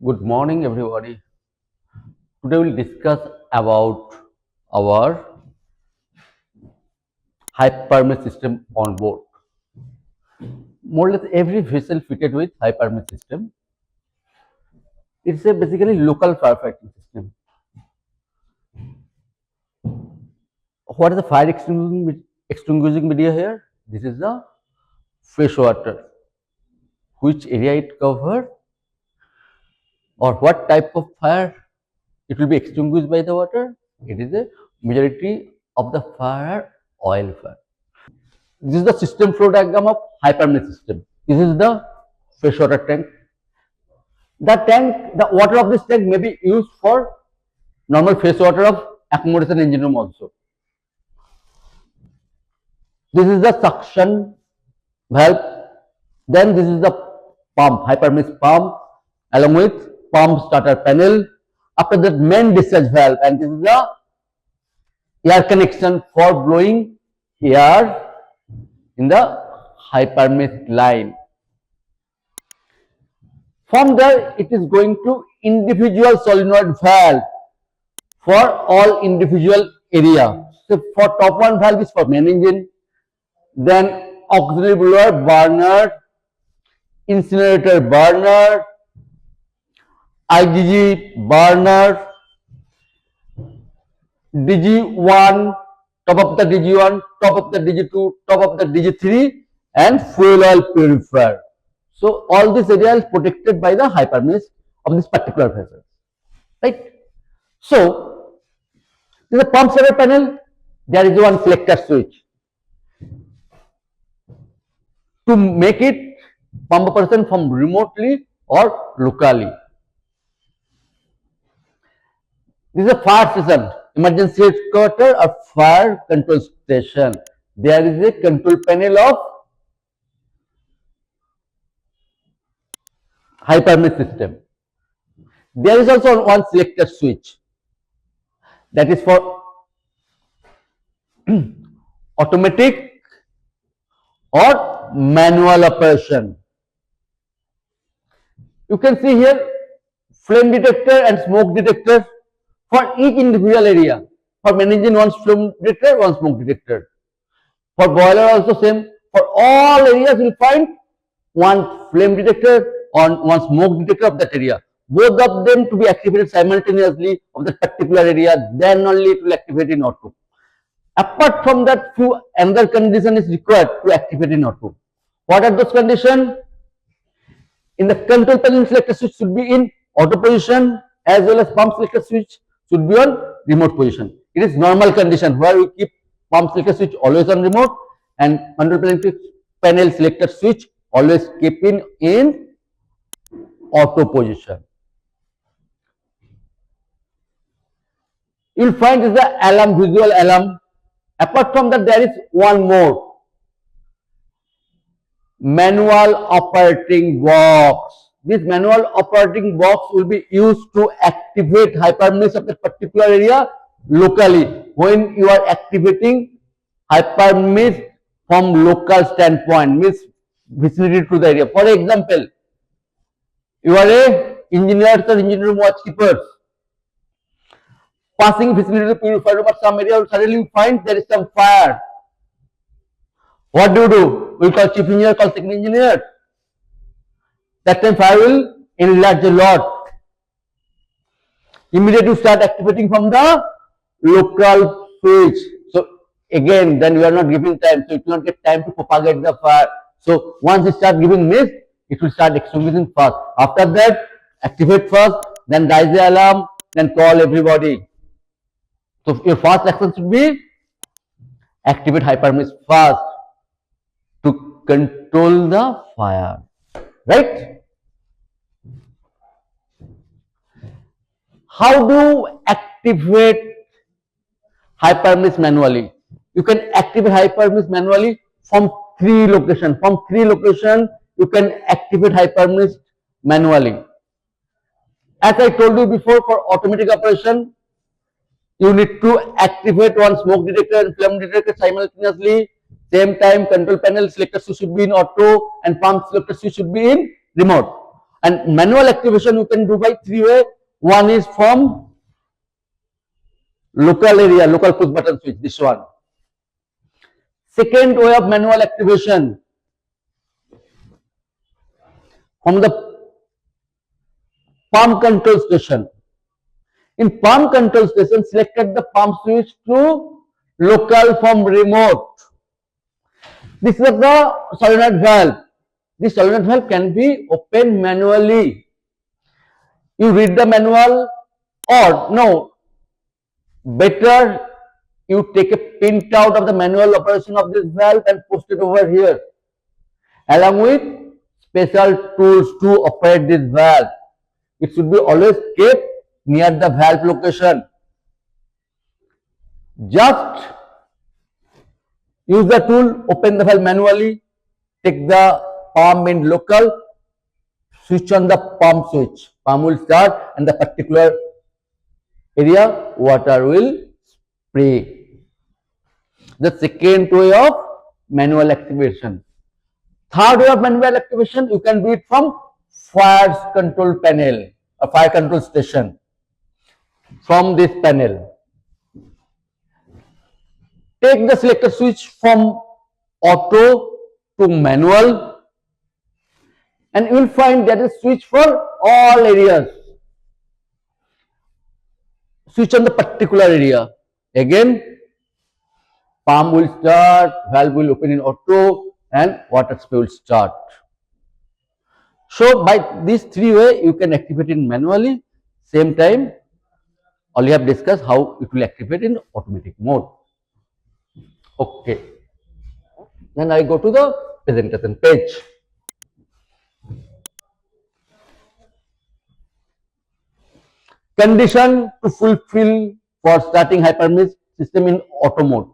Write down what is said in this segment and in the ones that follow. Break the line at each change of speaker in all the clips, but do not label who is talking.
Good morning, everybody. Today we'll discuss about our hypermesh system on board. More or less every vessel fitted with hypermesh system. It's a basically local firefighting system. What is the fire extinguishing media here? This is the freshwater. Which area it covers or what type of fire it will be extinguished by the water? It is a majority of the fire oil fire. This is the system flow diagram of hypermesh system. This is the freshwater tank. The water of this tank may be used for normal freshwater of accommodation engine room also. This is the suction valve. Then this is the pump, hypermesh pump, along with pump starter panel. After that, main discharge valve, and this is the air connection for blowing air in the hypermesh line. From there, it is going to individual solenoid valve for all individual area. So for top one valve is for main engine, then auxiliary blower burner, incinerator burner, IGG burner, DG1, top of the DG1, top of the DG2, top of the DG3, and fuel oil purifier. So all this area is protected by the hypermesh of this particular vessel, right? So this is a pump starter panel. There is one selector switch to make it pump operation from remotely or locally. This is a fire station, emergency headquarters or fire control station. There is a control panel of hypermesh system. There is also one selector switch that is for automatic or manual operation. You can see here flame detector and smoke detector for each individual area. For main engine, one flame detector, one smoke detector. For boiler also same. For all areas, you will find one flame detector or one smoke detector of that area. Both of them to be activated simultaneously of that particular area, then only it will activate in auto. Apart from that, another condition is required to activate in auto. What are those conditions? In the control panel, selector switch should be in auto position, as well as pump selector switch should be on remote position. It is normal condition where we keep pump selector switch always on remote and control panel selector switch always keep in auto position. You will find this is the alarm, visual alarm. Apart from that, there is one more manual operating box. This manual operating box will be used to activate hypermesh of the particular area locally when you are activating hypermesh from local standpoint, means vicinity to the area. For example, you are a engineer or engineer room watchkeeper passing vicinity to purifier room or some area, suddenly you find there is some fire. What do? We call chief engineer, call second engineer. That time fire will enlarge a lot. Immediately you start activating from the local switch. So again, then you are not giving time, so it will not get time to propagate the fire. So once it starts giving mist, it will start extinguishing fast. After that, activate first, then raise the alarm, then call everybody. So your first action should be activate hypermesh fast to control the fire, right? How do activate hypermesh manually? You can activate hypermesh manually from three locations. From three locations, you can activate hypermesh manually. As I told you before, for automatic operation, you need to activate one smoke detector and flame detector simultaneously. Same time, control panel selector switch should be in auto and pump selector switch should be in remote. And manual activation you can do by three ways. One is from local area, local push button switch, this one. Second way of manual activation from the pump control station. In pump control station, selected the pump switch to local from remote. This is the solenoid valve. This solenoid valve can be opened manually. You read the manual, or no, better you take a print out of the manual operation of this valve and post it over here, along with special tools to operate this valve. It should be always kept near the valve location. Just use the tool, open the valve manually, take the pump in local, switch on the pump switch. Pump will start and the particular area water will spray. The second way of manual activation. Third way of manual activation, you can do it from fire control panel, a fire control station. From this panel, take the selector switch from auto to manual, and you will find there is switch for all areas. Switch on the particular area. Again, pump will start, valve will open in auto, and water spray will start. So by these three ways you can activate it manually. Same time, all you have discussed how it will activate in automatic mode. Okay. Then I go to the presentation page. Condition to fulfill for starting hypermesh system in auto mode.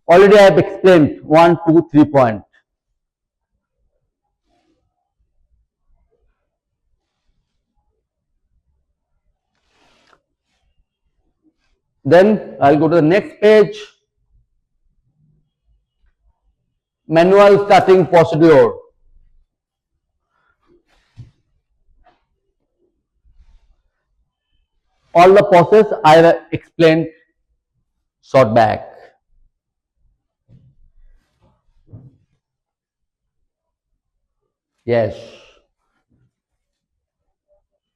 Already I have explained 1, 2, 3 points. Then I'll go to the next page. Manual starting procedure. All the process I have explained short back. Yes.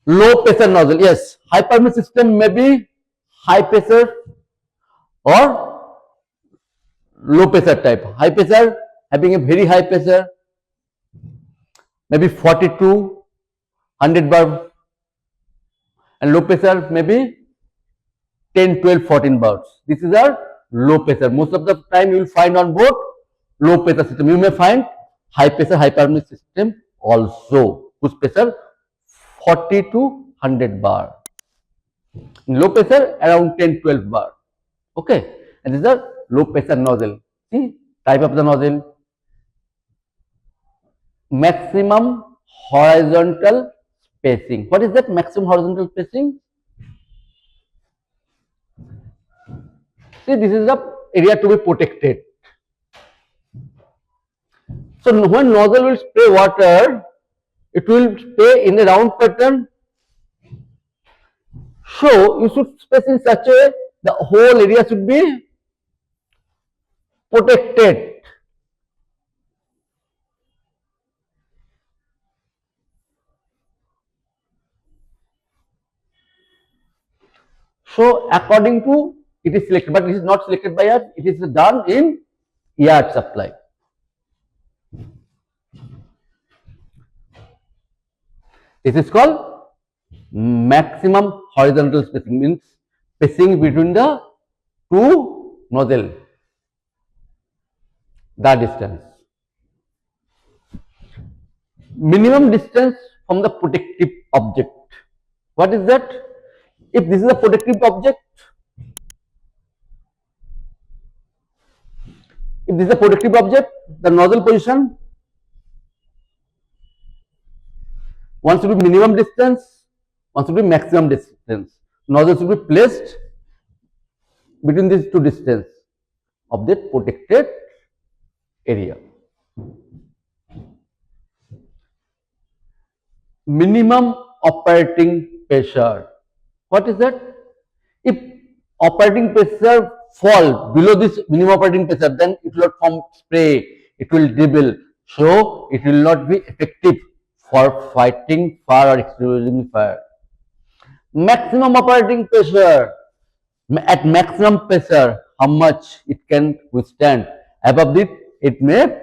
Low pressure nozzle. Yes. Hypermesh system may be high pressure or low pressure type. High pressure having a very high pressure, maybe 42, 100 bar, and low pressure maybe 10, 12, 14 bars. This is our low pressure. Most of the time you will find on board low pressure system. You may find high pressure hypermesh system also, whose pressure 40 to 100 bar. In low pressure around 10, 12 bar. Okay, and this is a low pressure nozzle. See, type of the nozzle. Maximum horizontal spacing. What is that maximum horizontal spacing? See, this is the area to be protected. So when nozzle will spray water, it will spray in a round pattern. So you should space in such a way the whole area should be protected. So according to it is selected, but it is not selected by us. It is done in yard supply. This is called maximum horizontal spacing, means spacing between the two nozzle, the distance. Minimum distance from the protective object. What is that? If this is a protective object, the nozzle position, one should be minimum distance, one should be maximum distance. Nozzle should be placed between these two distance of the protected area. minimum operating pressure. What is that? If operating pressure fall below this minimum operating pressure, then it will not form spray, it will dribble, so it will not be effective for fighting fire or extinguishing fire. Maximum operating pressure, at maximum pressure, how much it can withstand? Above it, it may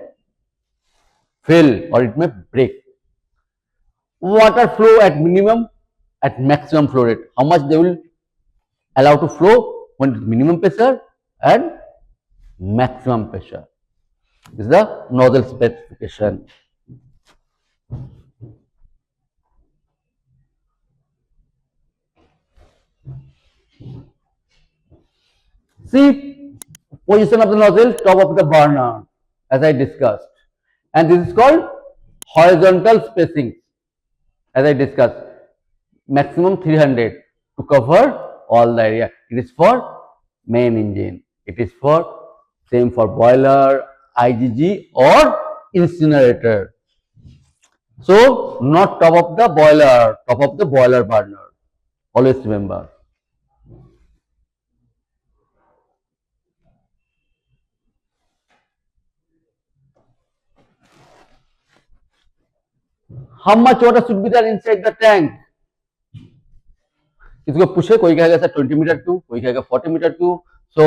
fail or it may break. Water flow at minimum, at maximum flow rate, how much they will allow to flow when minimum pressure and maximum pressure. This is the nozzle specification. See, position of the nozzle, top of the burner, as I discussed, and this is called horizontal spacing, as I discussed, maximum 300 to cover all the area. It is for main engine. It is for same for boiler, IGG or incinerator. So not top of the boiler, top of the boiler burner. Always remember. How much water should be there inside the tank? इसको पूछे कोई कहेगा sir 20 metre cube, कोई कहेगा 40 metre cube. So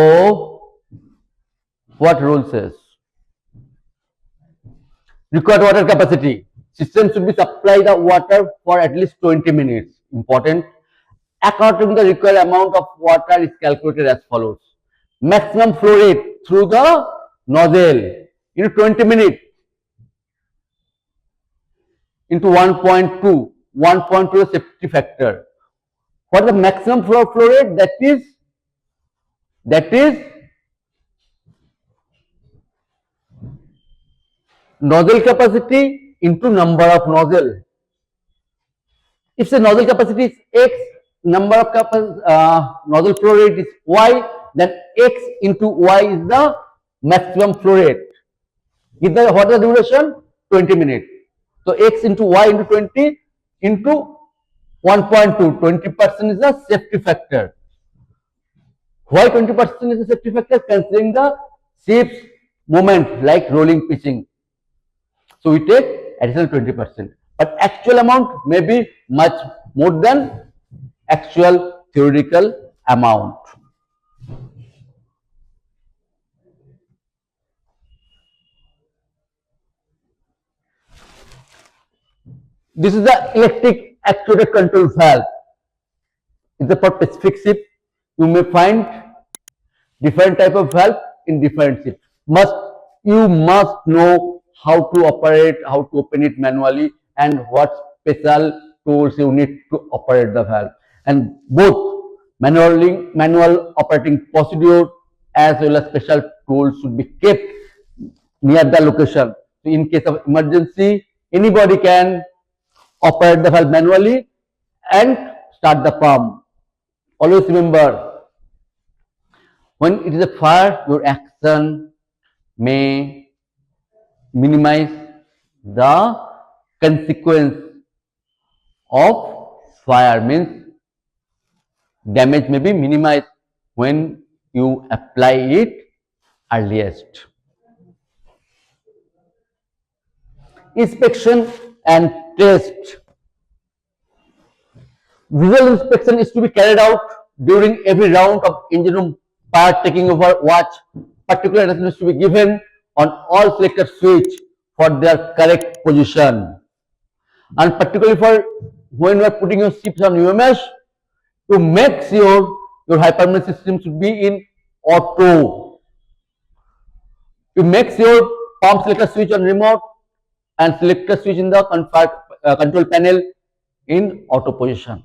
what rule says? Required water capacity. System should be supply the water for at least 20 minutes. Important. According to the required amount of water is calculated as follows. Maximum flow rate through the nozzle in 20 minutes into 1.2. 1.2 is safety factor. What is the maximum flow rate? That is nozzle capacity into number of nozzle. If the nozzle capacity is X, number of nozzle flow rate is Y, then X into Y is the maximum flow rate. What is the duration? 20 minutes. So X into Y into 20 into 1.2. 20% is the safety factor. Why 20% is the safety factor? Considering the ship's movement like rolling pitching. So we take additional 20%. But actual amount may be much more than actual theoretical amount. This is the electric actuator control valve. It's a for specific ship. You may find different type of valve in different ships. You must know how to operate, how to open it manually, and what special tools you need to operate the valve. And both manual operating procedure as well as special tools should be kept near the location. So in case of emergency, anybody can operate the valve manually and start the pump. Always remember, when it is a fire, your action may minimize the consequence of fire, means damage may be minimized when you apply it earliest. Inspection and test. Visual inspection is to be carried out during every round of engine room part taking over watch. Particular attention is to be given on all selected switch for their correct position. And particularly for when you are putting your ships on UMS, to make sure your hypermanagement system should be in auto. You make sure pump selector switch on remote and selector switch in the control panel in auto position.